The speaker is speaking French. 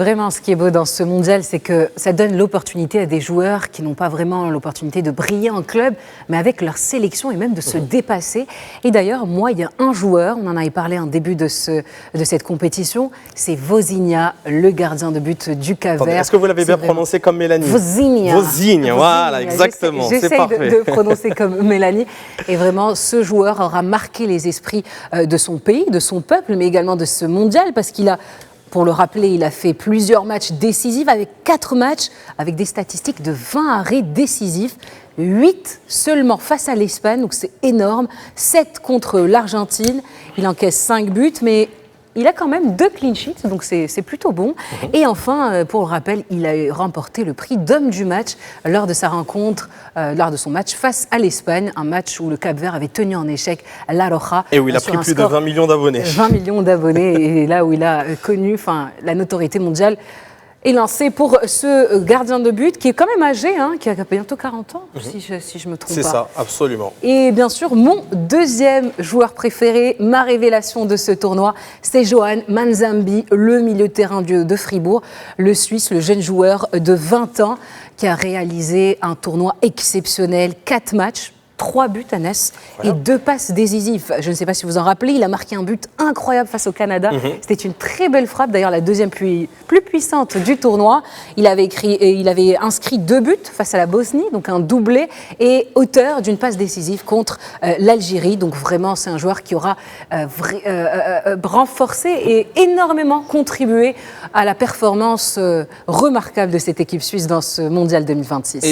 vraiment ce qui est beau dans ce mondial, c'est que ça donne l'opportunité à des joueurs qui n'ont pas vraiment l'opportunité de briller en club, mais avec leur sélection et même de se dépasser. Et d'ailleurs, moi, il y a un joueur, on en avait parlé en début de cette compétition, c'est Vozinha, le gardien de but du Cap-Vert. Est-ce que vous l'avez bien prononcé comme Mélanie? Vozinha. Vozinha, voilà, exactement. J'essaye de prononcer comme Mélanie. Et vraiment, ce joueur aura marqué les esprits de son pays, de son peuple, mais également de ce mondial, parce qu'il a, pour le rappeler, il a fait plusieurs matchs décisifs, avec 4 matchs, avec des statistiques de 20 arrêts décisifs, 8 seulement face à l'Espagne, donc c'est énorme, 7 contre l'Argentine, il encaisse 5 buts, mais il a quand même 2 clean sheets, donc c'est plutôt bon. Et enfin, pour le rappel, il a remporté le prix d'homme du match lors de sa rencontre, lors de son match face à l'Espagne, un match où le Cap-Vert avait tenu en échec La Roja. Et où il a pris plus de 20 millions d'abonnés. 20 millions d'abonnés, et là où il a connu la notoriété mondiale est lancé pour ce gardien de but qui est quand même âgé, qui a bientôt 40 ans, si je me trompe pas. C'est ça, absolument. Et bien sûr, mon deuxième joueur préféré, ma révélation de ce tournoi, c'est Johan Manzambi, le milieu de terrain de Fribourg, le Suisse, le jeune joueur de 20 ans qui a réalisé un tournoi exceptionnel, 4 matchs, 3 buts à Ness et 2 passes décisives. Je ne sais pas si vous en rappelez, il a marqué un but incroyable face au Canada. C'était une très belle frappe, d'ailleurs la deuxième plus puissante du tournoi. Il avait inscrit 2 buts face à la Bosnie, donc un doublé, et auteur d'une passe décisive contre l'Algérie. Donc vraiment, c'est un joueur qui aura renforcé et énormément contribué à la performance remarquable de cette équipe suisse dans ce Mondial 2026.